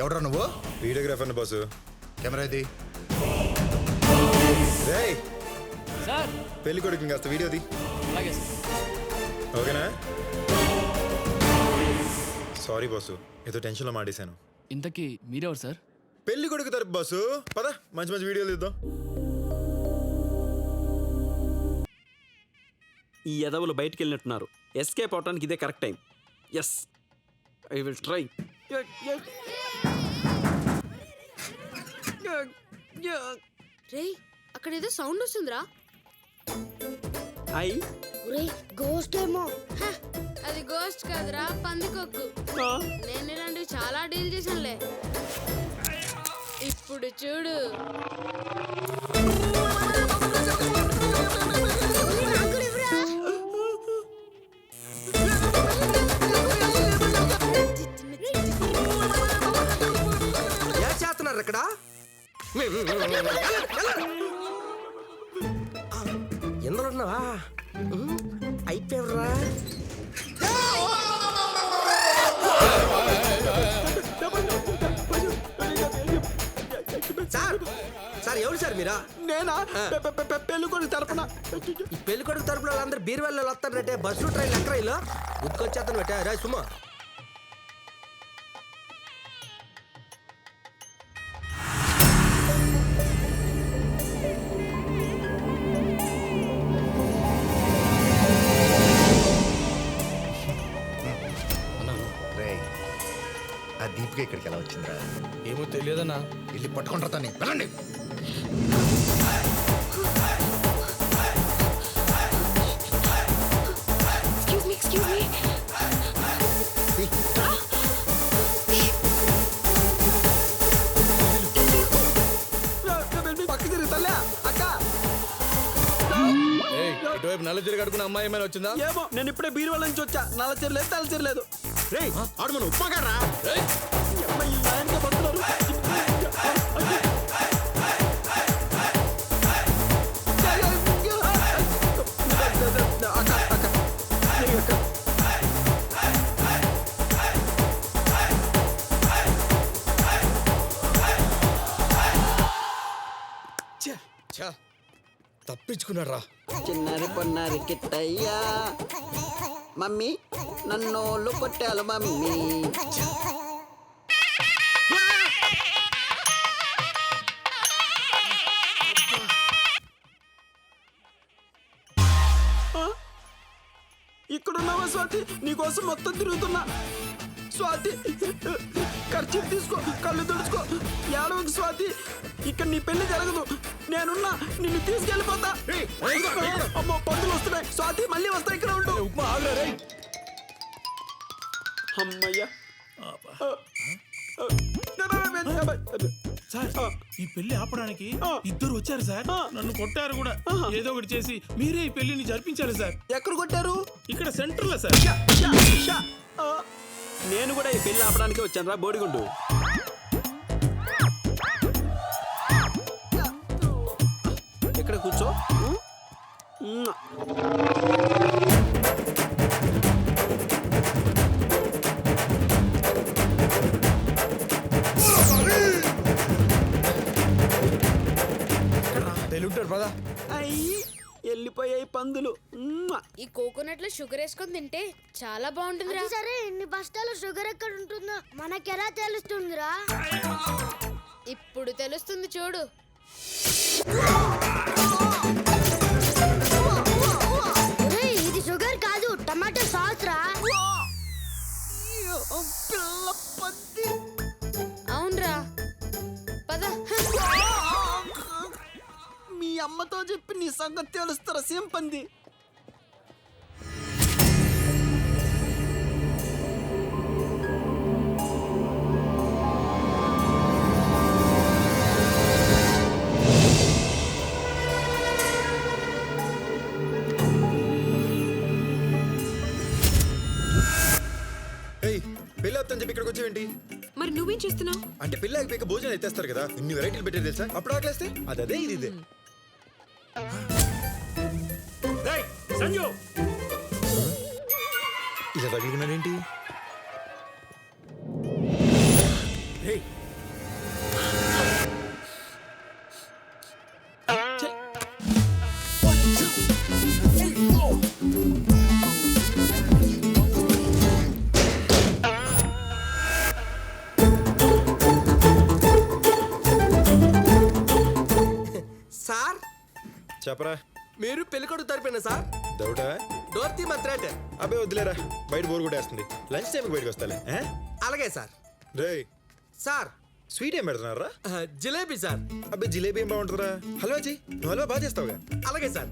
ఎవడ్రా నువ్వు? వీడియోగ్రాఫర్ని boss. Camera ఇది. రేయ్ సార్ పెళ్లి కొడుకు కాస్త వీడియోది. అలాగే సార్. ఓకేనా? సారీ బాసు, ఏదో టెన్షన్లో మాడేశాను. ఇంతకీ మీరెవరు సార్? పెళ్లి కొడుకు తరపు బాసు. పద మంచి మంచి వీడియోలు ఇద్దాం. ఈ ఎదవులు బయటికి వెళ్ళినట్టున్నారు. ఎస్కేప్ అవటానికి ఇదే correct time. Yes, I will try. రేయ్ అక్కడ ఏదో సౌండ్ వస్తుందిరా. ఐ గోస్ట్ ఏమో. అది గోస్ట్ కాదురా, పందికొక్కు. నేను ఇలాంటివి చాలా డీల్ చేశానులే. ఇప్పుడు చూడు. ఏం చేస్తున్నారు ఇక్కడ? ఎందులో ఉన్నావా? అయిపోయావురా. సార్ సార్ ఎవరు సార్ మీరా? నేనా? పెళ్లి కొడుకు తరపున. ఈ పెళ్లి కొడుకు తరపున వాళ్ళందరూ బీరువాళ్ళు వస్తారంటే బస్సులు ట్రైన్ ఎక్కడ ఇల్లు గుర్తుకొచ్చేస్తాను పెట్టా రా సుమా. రేయ్ ఆ దీపిక ఇక్కడికి ఎలా వచ్చిందిరా? ఏమో తెలియదన్నా. వెళ్ళి పట్టుకుంటారు తన్ని. వెళ్ళండి. పక్క తిరిగి తల్లి అక్క. ఇటువైపు నల్ల చీర కట్టుకున్న అమ్మాయి ఏమైనా వచ్చిందా? ఏమో, నేను ఇప్పుడే బీరువాళ్ళ నుంచి వచ్చా. నల్ల చీర లేదు, తెల్ల చీర లేదు. రేయ్ ఆడు మన ఉప్మా గారా? తప్పించుకున్నాడు రా. చిన్నారి పొన్నారి కిట్టయ్యా. మమ్మీ నన్ను కొట్టాలి మమ్మీ. ఇక్కడున్నావా స్వాతి? నీకోసం మొత్తం తిరుగుతున్నా. స్వాతి ఖర్చు తీసుకో, కళ్ళు తుడుచుకో. ఏడవకు స్వాతి, ఇక్కడ నీ పెళ్లి జరగదు. నేనున్నా, నిన్ను తీసుకెళ్ళిపోతా. అమ్మో పందులు వస్తున్నాయి. స్వాతి మళ్ళీ వస్తా, ఇక్కడ ఉండు. ఉప్మా ఆగురా రేయ్. అమ్మయ్యా. సార్ ఈ పెళ్లి ఆపడానికి ఇద్దరు వచ్చారు సార్. నన్ను కొట్టారు కూడా. ఏదో ఒకటి చేసి మీరే ఈ పెళ్లిని జరిపించారు సార్. ఎక్కడ కొట్టారు? ఇక్కడ సెంటర్ లో సార్. నేను కూడా ఈ పెళ్లి ఆపడానికి వచ్చాను రా బోడిగుండు. ఇక్కడ కూర్చో. తెలుంటాడు పదా. అయ్యి వెళ్ళిపోయాయి పందులు. ఈ కోకోనట్ లో షుగర్ వేసుకొని తింటే చాలా బాగుంటుందిరా. సరే ఇన్ని బస్తాలు షుగర్ ఎక్కడ ఉంటుందో మనకెలా తెలుస్తుందిరా? ఇప్పుడు తెలుస్తుంది చూడు. ఇది షుగర్ కాదు, టమాటో సాస్ రా. అవునరా, పద. మీ అమ్మతో చెప్పి నీ సంగతి తెలుస్తారా సింపంది. పెళ్ళి అవుతుందని చెప్పి ఇక్కడికి వచ్చేవేంటి? మరి నువ్వేం చేస్తున్నావు? అంటే పెళ్ళి అయిపోయాక భోజనం ఎత్తేస్తారు కదా, ఇన్ని వెరైటీలు పెట్టారు తెలుసా? అప్పుడు ఆకలేస్తే అదే ఇది ఇదే. సంజు ఇలా తగిలినాడేంటి? చెప్పరా. మీరు పెళ్ళికొడుకు తరపున సార్ దౌడా డోర్ తీ మత్రేట్. అబ్బాయి వద్దులేరా, బయట బోర్ కొట్టేస్తుంది. లంచ్ టైంకి బయటకు వస్తాలే. అలాగే సార్. రే సార్ స్వీట్ ఏం పెడుతున్నారా? జిలేబీ సార్. అబ్బాయి జిలేబీ ఏం బాగుంటుందిరా? హల్వా చెయ్యి, నువ్వు హల్వా బాగా చేస్తావుగా. అలాగే సార్.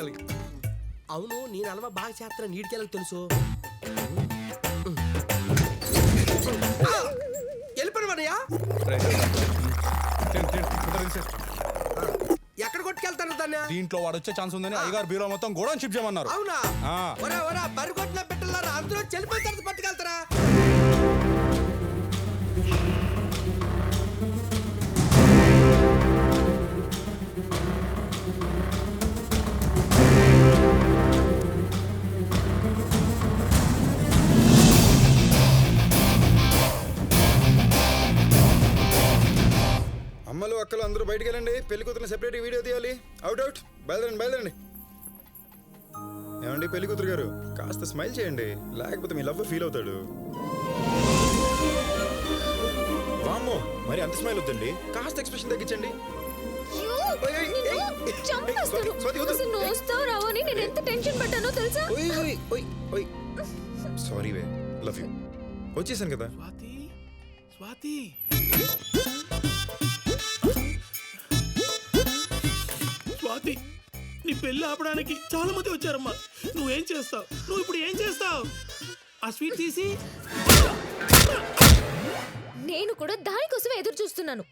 అలాగే. అవును నేను హల్వా బాగా చేస్తాను, నీటికి ఎలా తెలుసు? వెళ్ళిపోయావయ్యా. ఎక్కడ కొట్టుకెళ్తాను దాన్ని? దీంట్లో వాడు వచ్చే ఛాన్స్ ఉందని అయ్యగారు బీరో మొత్తం గోడౌన్ షిఫ్ట్ చేయమన్నారు. అవునా? ఒరే ఒరే బరి కొట్టిన పెట్టారా, అందులో చెల్లిపోయిన తర్వాత పట్టుకెళ్తారా? అమ్మలు అక్కలు అందరూ బయటికి వెళ్ళండి, పెళ్లి కూతురు సెపరేట్ వీడియో తీయాలి. అవుట్ బయలుదేరండి. ఏమండి పెళ్లి కూతురు గారు, కాస్త స్మైల్ చేయండి, లేకపోతే మీ లవ్ ఫీల్ అవుతాడు. వామ్మో, మరి అంత స్మైల్ వద్దండి, కాస్త ఎక్స్ప్రెషన్ తగ్గించండి. Sorry way, love you. వచ్చేసాను కదా. స్వాతి స్వాతి స్వాతి, నీ పెళ్లి ఆపడానికి చాలా మంది వచ్చారమ్మా. నువ్వేం చేస్తావు? నువ్వు ఇప్పుడు ఏం చేస్తావు? ఆ స్వీట్ తీసి. నేను కూడా దానికోసమే ఎదురు చూస్తున్నాను.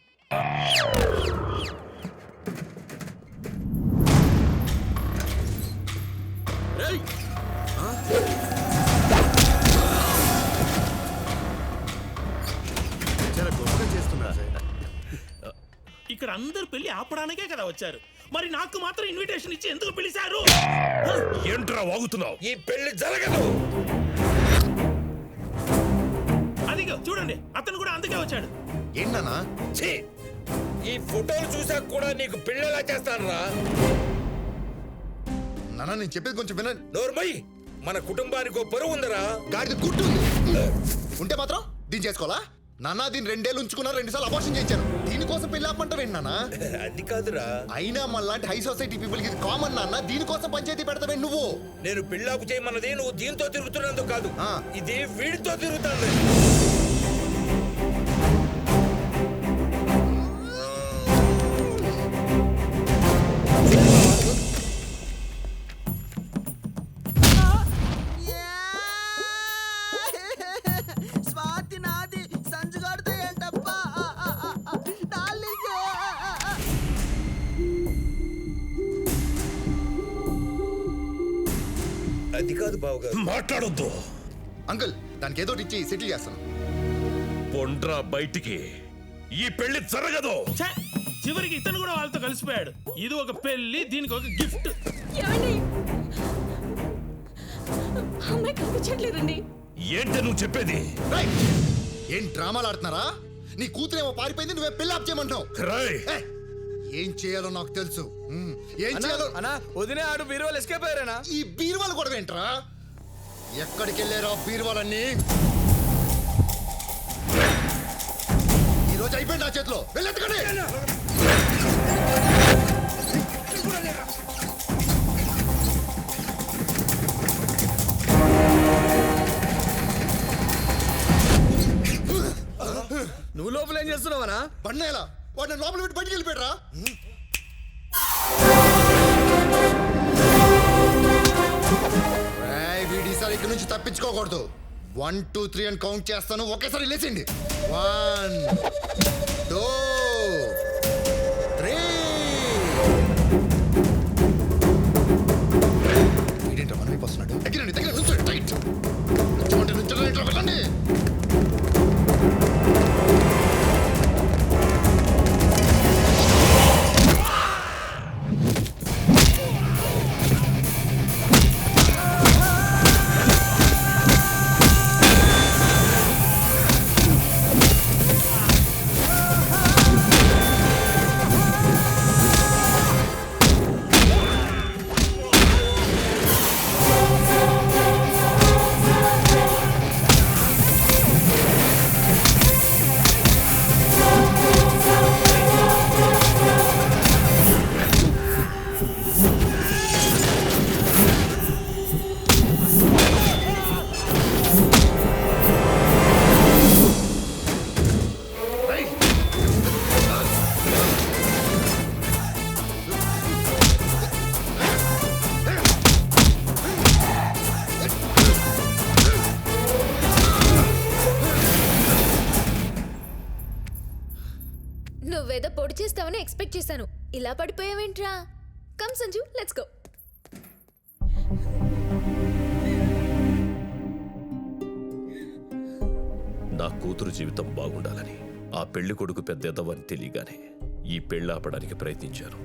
చాలా గొప్పగా చేస్తున్నా సార్. ఇక్కడ అందరు పెళ్లి ఆపడానికే కదా వచ్చారు, మరి నాకు మాత్రం ఇన్విటేషన్ ఇచ్చి ఎందుకు పిలిచారు? ఏంట్రా వాగుతున్నావు? ఈ పెళ్లి జరగదు. అదిగో చూడండి, అతను కూడా అందుకే వచ్చాడు. ఏంటన్నా? ఈ ఫోటోలు చూసాక కూడా నీకు పెళ్ళెలా చేస్తానరా? నాన్న నేను చెప్పేది కొంచెం వినండి. నోర్మై, మన కుటుంబానికి పరువు ఉందరా. గాడిద గుట్టు ఉంది. ఉంటే మాత్రం దీన్ని చేసుకోవాలా? నాన్న దీన్ని 2 ఏళ్ళు ఉంచుకున్నారు, 2 సార్లు అబార్షన్ చేయించాను. దీనికోసం పెళ్లి ఆపమంటావు ఏంటి నాన్న? అది కాదురా, అయినా మనలాంటి హై సొసైటీ పీపుల్ కి ఇది కామన్ నాన్న. దీనికోసం పంచాయతీ పెడతావే నువ్వు? నేను పెళ్ళాపు చేయమన్నది నువ్వు దీంతో తిరుగుతున్నందుకు కాదు, ఆ. ఇది వీడితో తిరుగుతాను. స్వాతి నాది, సంజుగాడితో ఏంటప్పా? అది కాదు బావగారు. మాట్లాడొద్దు అంకుల్, దానికి ఏదో ఇచ్చి సెటిల్ చేస్తాను. పొండ్రా బయటికి, ఈ పెళ్లి జరగదు. ఛే, చివరికి ఇతను కూడా వాళ్ళతో కలిసిపోయాడు. ఇది ఒక పెళ్లి, దీనికి ఒక గిఫ్ట్. అమ్మాయి కనిపించట్లేదండి. ఏంటి నువ్వు చెప్పేది? రైట్. ఏం డ్రామాలు ఆడుతున్నారా? నీ కూతురేమో పారిపోయింది, నువ్వే పెళ్లి ఆప్ చేయమంటావు. రాయ్, ఏం చేయాలో నాకు తెలుసు. ఏం చేయాలో అన్నా వదినే ఆడు బీరువాలు ఎస్కేప్ అయ్యారేనా? ఈ బీరువాలు కూడా ఏంట్రా? ఎక్కడికి వెళ్ళారో బీరువాలన్నీ? ఈరోజు అయిపోయింది నా చేతిలో. వెళ్ళెత్తుకండి. నువ్వు లోపల ఏం చేస్తున్నావనా? బండేలా వాడిని లోపల పెట్టి బయటికి వెళ్ళిపోయారా? వీడిసారి ఇక్కడ నుంచి తప్పించుకోకూడదు. 1 2 3 అని కౌంట్ చేస్తాను, ఒకేసారి లేచిండి. 1 2 3. వీడేంట్రా మన వైపు వస్తున్నాడు? దగ్గర నుంచోండి, టైట్ నుంచోండి, వెళ్ళండి. చేశాను. ఇలా పడిపోయావేంట్రా? Come Sanju, let's go. నా కూతురు జీవితం బాగుండాలని, ఆ పెళ్లి కొడుకు పెద్ద ఎదవని తెలియగానే ఈ పెళ్లి ఆపడానికి ప్రయత్నించాను.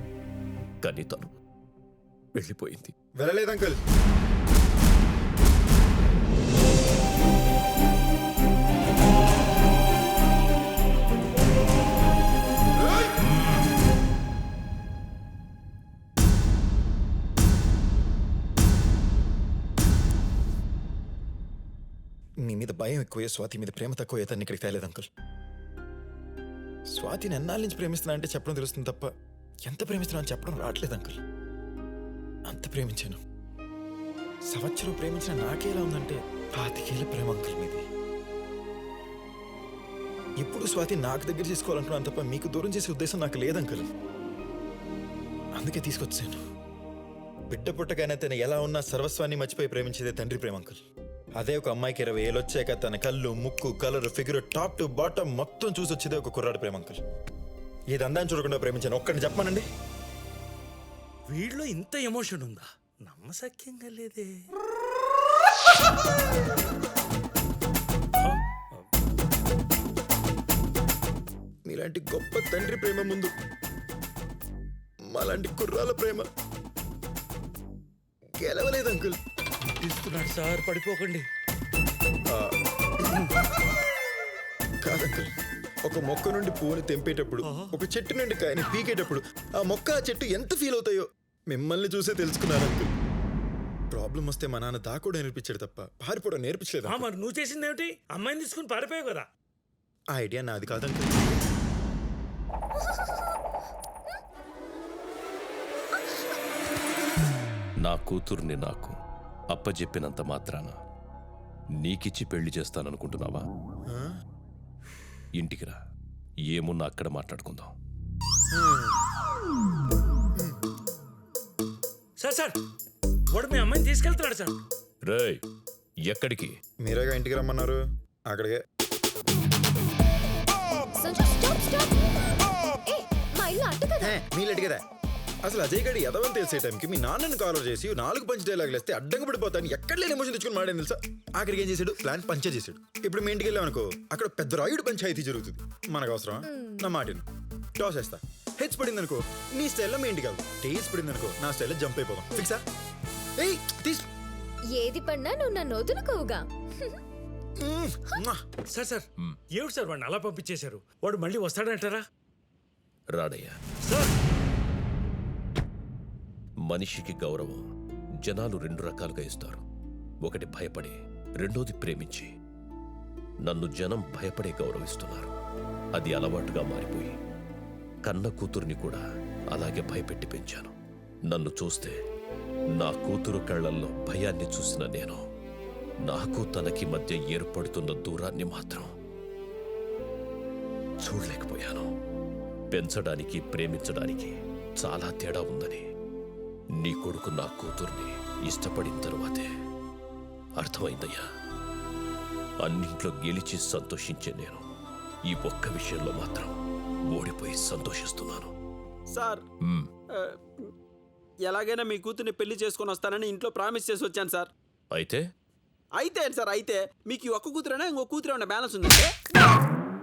కానీ తను వెళ్ళిపోయింది. వెళ్ళలేదు అంకుల్. మీ మీద భయం ఎక్కువ, స్వాతి మీద ప్రేమ తక్కువ తను ఇక్కడికి తేలేదు అంకుల్. స్వాతిని ఎన్నాళ్ళ నుంచి ప్రేమిస్తున్నా అంటే చెప్పడం తెలుస్తుంది తప్ప ఎంత ప్రేమిస్తున్నా అని చెప్పడం రావట్లేదు అంకుల్. అంత ప్రేమించాను. సంవత్సరం ప్రేమించిన నాకేలా ఉందంటే 25 ఏళ్ళ ప్రేమ అంకుల్ మీది. ఇప్పుడు స్వాతి నాకు దగ్గర చేసుకోవాలనుకున్నాను తప్ప మీకు దూరం చేసే ఉద్దేశం నాకు లేదంకుల్. అందుకే తీసుకొచ్చాను. బిడ్డ పుట్టగానే తను ఎలా ఉన్నా సర్వస్వాన్ని మర్చిపోయి ప్రేమించేదే తండ్రి ప్రేమ అంకుల్. అదే ఒక అమ్మాయికి 20 ఏళ్ళు వచ్చాక తన కళ్ళు, ముక్కు, colour, figure, top to bottom మొత్తం చూసి వచ్చేదే ఒక కుర్రాడు ప్రేమ అంకుల్. ఏది అందాన్ని చూడకుండా ప్రేమించాను. ఒక్కడిని చెప్పమానండి. వీడిలో ఇంత ఎమోషన్ ఉందా? నమ్మశక్యంగా లేదే. మీలాంటి గొప్ప తండ్రి ప్రేమ ముందు మాలాంటి కుర్రాల ప్రేమ గెలవలేదు అంకుల్. ఇస్తున్నాడు సార్, పడిపోకండి. కాదంకుల్, ఒక మొక్క నుండి పువ్వుని తెంపేటప్పుడు, ఒక చెట్టు నుండి కాయని పీకేటప్పుడు ఆ మొక్క, ఆ చెట్టు ఎంత ఫీల్ అవుతాయో మిమ్మల్ని చూసే తెలుసుకున్నాను అంకుల్. ప్రాబ్లం వస్తే మా నాన్న దాకోడా నేర్పించాడు తప్ప పారిపోవడం నేర్పించలేదు. మరి నువ్వు చేసింది ఏమిటి? అమ్మాయిని తీసుకుని పారిపోయావు కదా. ఆ ఐడియా నాది కాదంకుల్. నా కూతుర్ని నాకు అప్పజెప్పినంత మాత్రాన నీకిచ్చి పెళ్లి చేస్తాననుకుంటున్నావా? ఇంటికి రా, ఏమున్నా అక్కడ మాట్లాడుకుందాం. సార్ సార్, వాడు మీ అమ్మాయిని తీసుకెళ్తున్నాడు సార్. రేయ్, ఎక్కడికి? మీరేగా ఇంటికి రమ్మన్నారు, అక్కడికే. Sanju, stop stop. ఏ, మా ఇల్లు అట్టు కదా. మీలెట్ కదా. అసలు అజయ్ గడి ఎదవని తెలిసే టైంకి మీ నాన్నని కాలర్ చేసి 4 పంచ్ డైలాగులు వేస్తే అడ్డంగా పడిపోతాను. ఎక్కడ లేని ఎమోషన్ తెచ్చుకుని మాడేది తెలుసా. ఆఖరికి ఏం చేశాడు? ప్లాన్ పంచర్ చేశాడు. ఇప్పుడు మీ ఇంటికి వెళ్ళామనుకో, అక్కడ పెద్ద రాయుడు పంచాయతీ జరుగుతుంది. మనకు అవసరం? నా మాటిని టాస్ వేస్తా. హెచ్ పడింది అనుకో, నీ స్టైల్లో మీ ఇంటికి వెళ్తాం. టేస్ పడింది అనుకో, నా స్టైల్లో జంప్ అయిపోదాం. ఫిక్సా? ఏయ్ తీస్. ఏది పడినా నువ్వు నన్ను వదులుకోవుగా. సార్ సార్, ఏమిటి సార్ వాడిని అలా పంపించేశారు? వాడు మళ్ళీ వస్తాడంటారా? రాడయ్యా. సార్, మనిషికి గౌరవం జనాలు 2 రకాలుగా ఇస్తారు. ఒకటి భయపడి, రెండోది ప్రేమించి. నన్ను జనం భయపడే గౌరవిస్తున్నారు. అది అలవాటుగా మారిపోయి కన్న కూతుర్ని కూడా అలాగే భయపెట్టి పెంచాను. నన్ను చూస్తే నా కూతురు కళ్ళల్లో భయాన్ని చూసిన నేను, నాకు తనకి మధ్య ఏర్పడుతున్న దూరాన్ని మాత్రం చూడలేకపోయాను. పెంచడానికి, ప్రేమించడానికి చాలా తేడా ఉందని నీ కొడుకు నా కూతుర్ని ఇష్టపడిన తరువాతే అర్థమైందయ్యా. అన్నింట్లో గెలిచి సంతోషించే నేను ఈ ఒక్క విషయంలో మాత్రం ఓడిపోయి సంతోషిస్తున్నాను. సార్, ఎలాగైనా మీ కూతుర్ని పెళ్లి చేసుకొని వస్తానని ఇంట్లో ప్రామిస్ చేసి వచ్చాను సార్. అయితే అయితే సార్, అయితే మీకు ఈ ఒక్క కూతురైనా ఇంకో కూతురు ఏమన్నా బ్యాలెన్స్ ఉందంటే